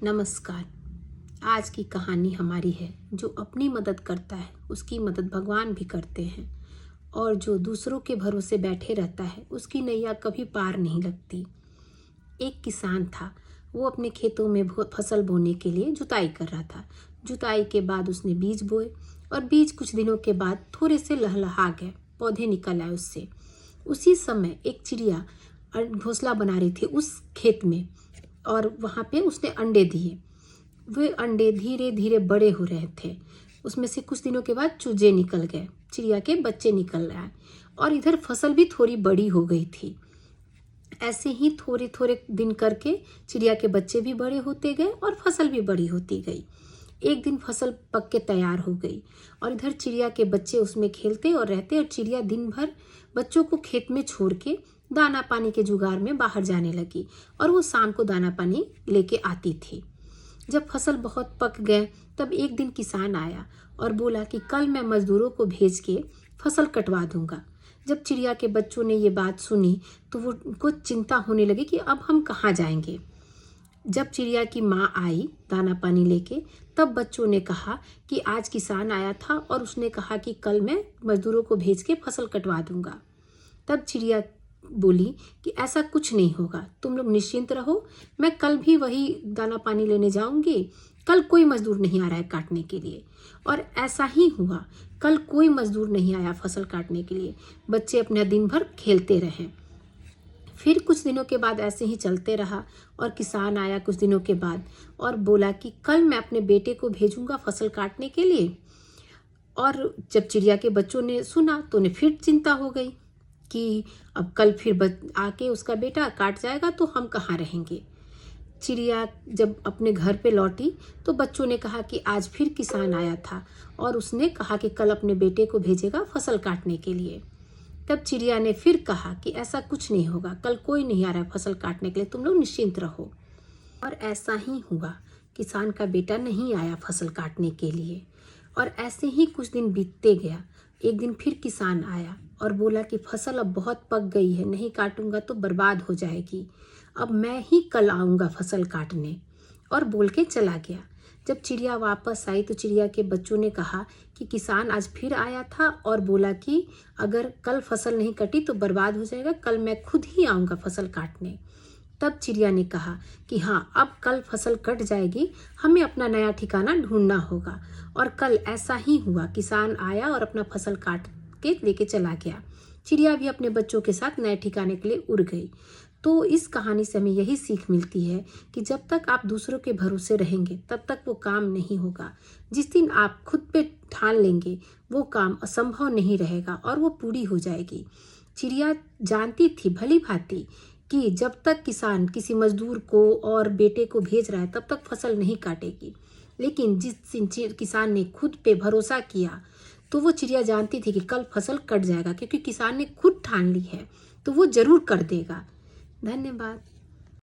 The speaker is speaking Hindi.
नमस्कार। आज की कहानी हमारी है। जो अपनी मदद करता है उसकी मदद भगवान भी करते हैं, और जो दूसरों के भरोसे बैठे रहता है उसकी नैया कभी पार नहीं लगती। एक किसान था। वो अपने खेतों में फसल बोने के लिए जुताई कर रहा था। जुताई के बाद उसने बीज बोए, और बीज कुछ दिनों के बाद थोड़े से लहलहा गए, पौधे निकल आए उससे। उसी समय एक चिड़िया घोंसला बना रही थी उस खेत में, और वहाँ पे उसने अंडे दिए। वे अंडे धीरे धीरे बड़े हो रहे थे। उसमें से कुछ दिनों के बाद चूजे निकल गए, चिड़िया के बच्चे निकल आए, और इधर फसल भी थोड़ी बड़ी हो गई थी। ऐसे ही थोड़े थोड़े दिन करके चिड़िया के बच्चे भी बड़े होते गए और फसल भी बड़ी होती गई। एक दिन फसल पक के तैयार हो गई, और इधर चिड़िया के बच्चे उसमें खेलते और रहते, और चिड़िया दिन भर बच्चों को खेत में छोड़ के दाना पानी के जुगाड़ में बाहर जाने लगी, और वो शाम को दाना पानी लेके आती थी। जब फसल बहुत पक गए तब एक दिन किसान आया और बोला कि कल मैं मजदूरों को भेज के फसल कटवा दूंगा। जब चिड़िया के बच्चों ने ये बात सुनी तो वो उनको चिंता होने लगी कि अब हम कहाँ जाएंगे। जब चिड़िया की माँ आई दाना पानी लेके, तब बच्चों ने कहा कि आज किसान आया था और उसने कहा कि कल मैं मजदूरों को भेज के फसल कटवा दूंगा। तब चिड़िया बोली कि ऐसा कुछ नहीं होगा, तुम लोग निश्चिंत रहो, मैं कल भी वही दाना पानी लेने जाऊंगी। कल कोई मजदूर नहीं आ रहा है काटने के लिए। और ऐसा ही हुआ, कल कोई मजदूर नहीं आया फसल काटने के लिए। बच्चे अपना दिन भर खेलते रहे। फिर कुछ दिनों के बाद ऐसे ही चलते रहा, और किसान आया कुछ दिनों के बाद और बोला कि कल मैं अपने बेटे को भेजूंगा फसल काटने के लिए। और जब चिड़िया के बच्चों ने सुना तो उन्हें फिर चिंता हो गई कि अब कल फिर आके उसका बेटा काट जाएगा तो हम कहाँ रहेंगे। चिड़िया जब अपने घर पे लौटी तो बच्चों ने कहा कि आज फिर किसान आया था और उसने कहा कि कल अपने बेटे को भेजेगा फसल काटने के लिए। तब चिड़िया ने फिर कहा कि ऐसा कुछ नहीं होगा, कल कोई नहीं आ रहा है फसल काटने के लिए, तुम लोग निश्चिंत रहो। और ऐसा ही हुआ, किसान का बेटा नहीं आया फसल काटने के लिए। और ऐसे ही कुछ दिन बीतते गया। एक दिन फिर किसान आया और बोला कि फसल अब बहुत पक गई है, नहीं काटूंगा तो बर्बाद हो जाएगी, अब मैं ही कल आऊँगा फसल काटने, और बोल के चला गया। जब चिड़िया वापस आई तो चिड़िया के बच्चों ने कहा कि किसान आज फिर आया था और बोला कि अगर कल फसल नहीं कटी तो बर्बाद हो जाएगा, कल मैं खुद ही आऊँगा फसल काटने। तब चिड़िया ने कहा कि हाँ, अब कल फसल कट जाएगी, हमें अपना नया ठिकाना ढूंढना होगा। और कल ऐसा ही हुआ, किसान आया और अपना फसल काट के लेके चला गया। चिड़िया भी अपने बच्चों के साथ नए ठिकाने के लिए उड़ गई। तो इस कहानी से हमें यही सीख मिलती है कि जब तक आप दूसरों के भरोसे रहेंगे तब तक वो काम नहीं होगा। जिस दिन आप खुद पे ठान लेंगे वो काम असंभव नहीं रहेगा और वो पूरी हो जाएगी। चिड़िया जानती थी भली भांति कि जब तक किसान किसी मजदूर को और बेटे को भेज रहा है तब तक फसल नहीं काटेगी। लेकिन जिस किसान ने खुद पे भरोसा किया तो वो चिड़िया जानती थी कि कल फसल कट जाएगा, क्योंकि किसान ने खुद ठान ली है तो वो जरूर कर देगा। धन्यवाद।